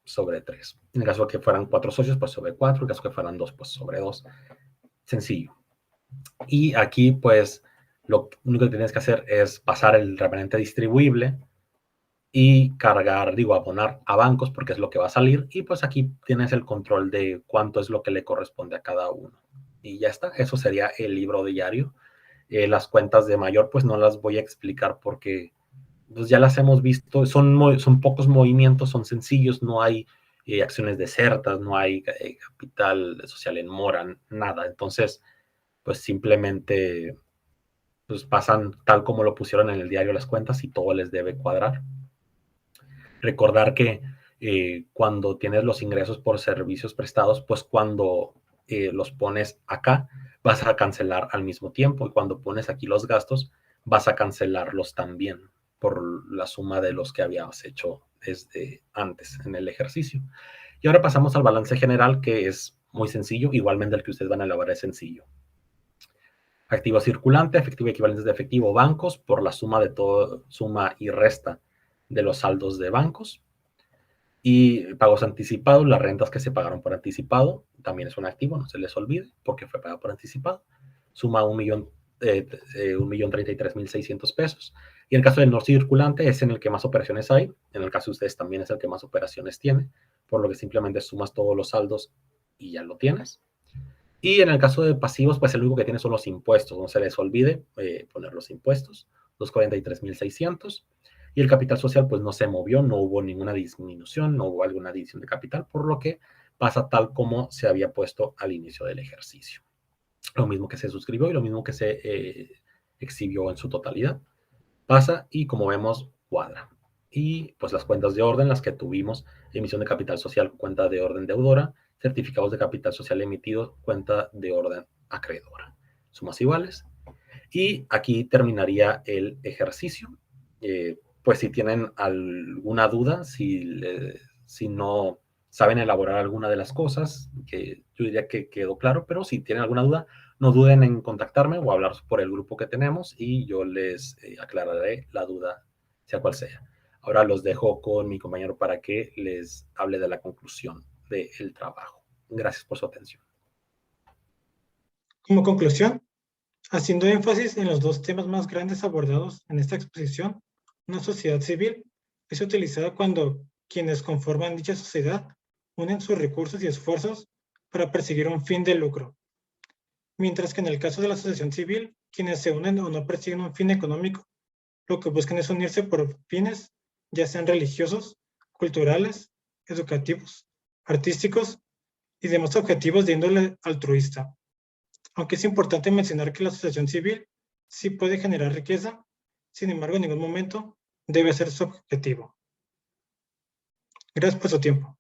sobre 3. En el caso de que fueran 4 socios, pues sobre 4. En el caso de que fueran 2, pues sobre 2. Sencillo. Y aquí, pues, lo único que tienes que hacer es pasar el remanente distribuible y cargar, abonar a bancos porque es lo que va a salir. Y pues aquí tienes el control de cuánto es lo que le corresponde a cada uno. Y ya está, eso sería el libro diario. Las cuentas de mayor, pues no las voy a explicar porque pues, ya las hemos visto. Son pocos movimientos, son sencillos, no hay acciones desertas, no hay capital social en mora, nada. Entonces, pues simplemente pues pasan tal como lo pusieron en el diario las cuentas y todo les debe cuadrar. Recordar que cuando tienes los ingresos por servicios prestados, pues cuando los pones acá, vas a cancelar al mismo tiempo y cuando pones aquí los gastos, vas a cancelarlos también por la suma de los que habías hecho desde antes en el ejercicio. Y ahora pasamos al balance general, que es muy sencillo, igualmente el que ustedes van a elaborar es sencillo. Activo circulante, efectivo y equivalentes de efectivo, bancos, por la suma de todo, suma y resta de los saldos de bancos. Y pagos anticipados, las rentas que se pagaron por anticipado, también es un activo, no se les olvide, porque fue pagado por anticipado. Suma 1,033,600 pesos. Y en el caso del no circulante es en el que más operaciones hay. En el caso de ustedes también es el que más operaciones tiene, por lo que simplemente sumas todos los saldos y ya lo tienes. Y en el caso de pasivos, pues el único que tiene son los impuestos. No se les olvide poner los impuestos, los 43,600. Y el capital social, pues no se movió, no hubo ninguna disminución, no hubo alguna adición de capital, por lo que pasa tal como se había puesto al inicio del ejercicio. Lo mismo que se suscribió y lo mismo que se exhibió en su totalidad. Pasa y como vemos, cuadra. Y pues las cuentas de orden, las que tuvimos, emisión de capital social, cuenta de orden deudora, certificados de capital social emitidos, cuenta de orden acreedora. Sumas iguales. Y aquí terminaría el ejercicio. Pues si tienen alguna duda, si no saben elaborar alguna de las cosas, que yo diría que quedó claro, pero si tienen alguna duda, no duden en contactarme o hablar por el grupo que tenemos y yo les aclararé la duda, sea cual sea. Ahora los dejo con mi compañero para que les hable de la conclusión del trabajo. Gracias por su atención. Como conclusión, haciendo énfasis en los dos temas más grandes abordados en esta exposición, una sociedad civil es utilizada cuando quienes conforman dicha sociedad unen sus recursos y esfuerzos para perseguir un fin de lucro, mientras que en el caso de la asociación civil, quienes se unen o no persiguen un fin económico, lo que buscan es unirse por fines, ya sean religiosos, culturales, educativos, artísticos y demás objetivos de índole altruista. Aunque es importante mencionar que la asociación civil sí puede generar riqueza, sin embargo, en ningún momento debe ser su objetivo. Gracias por su tiempo.